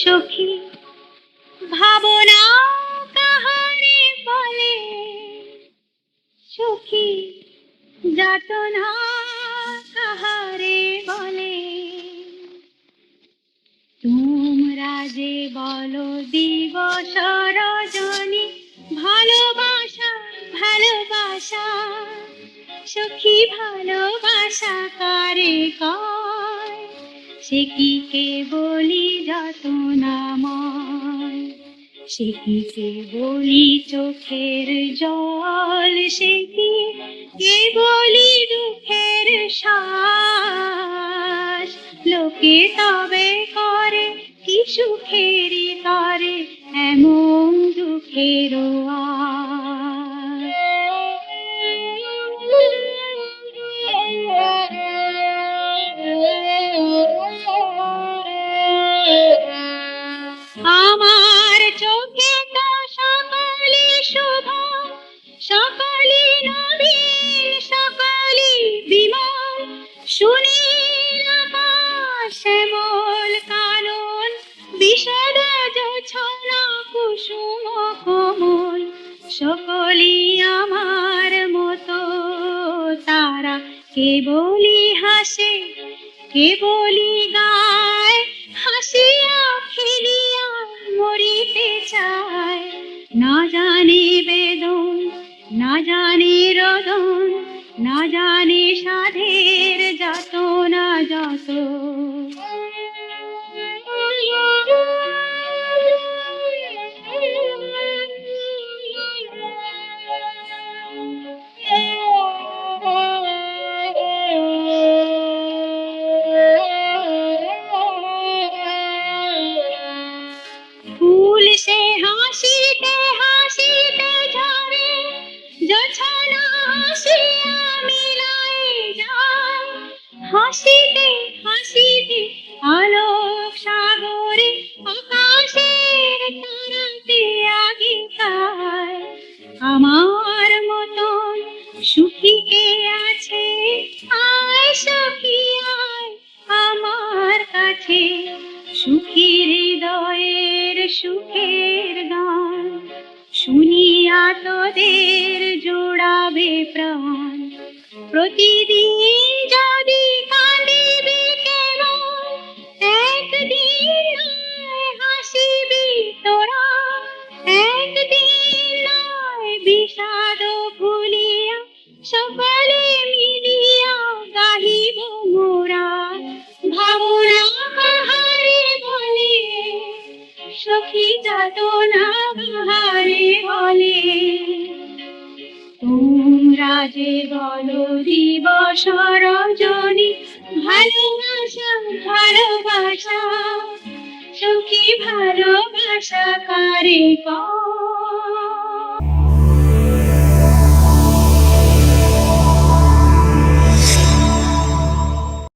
সখী ভাবনা কাহারে বলে, সখী যাতনা কাহারে বলে। তোমরা যে বলো দিবস রজনী, ভালোবাসা ভালোবাসা, সখী ভালোবাসা কারে কয়, সে কি কেবলি যাতনাময়, সে কি কেবলি চোখের জল, সে কি কেবলি দুঃখের শ্বাস। লোকে তবে করে কি সুখেরই তরে এমন দুঃখের আমার চোখে তো সকলি শুভ, সকলি নবীন, সকলি বিমল, সুনীল আকাশ শ্যামল কানন, বিশদ জোছনা কুসুম কোমল, সকলি আমার মতো তারা কেবলি হাসে কেবলি গায়, হাসিয়া খেলিয়া মরিতে চায়। না জানে বেদন, না জানে রদন, না জানে সাধের যাতনা যত। ফুল সে হাসিতে হাসিতে ঝরে, জোছনা হাসিয়া মিলাই যায়, হাসিতে হাসিতে আলোক সাগরে আকাশের তারাতে আগিকায়। আমার মতন সুখী কে আছে, আয় সখী আয় আমার কাছে, সুখী হৃদয়ের সুখের গান শুনিয়া তোদের জোড়াবে প্রাণ। প্রতিদিন যদি কাঁদিবি কেবল, একদিন নয় হাসিবি তোরা, একদিন নয় বিষাদ ভুলিয়া সকলে মিলিয়া গাহিব মোরা। ভাবনা কাহারে বলে, সখী যাতনা কাহারে বলে। তোমরা যে বলো দিবস রজনী, ভালোবাসা ভালোবাসা, সখী ভালোবাসা কারে কয়।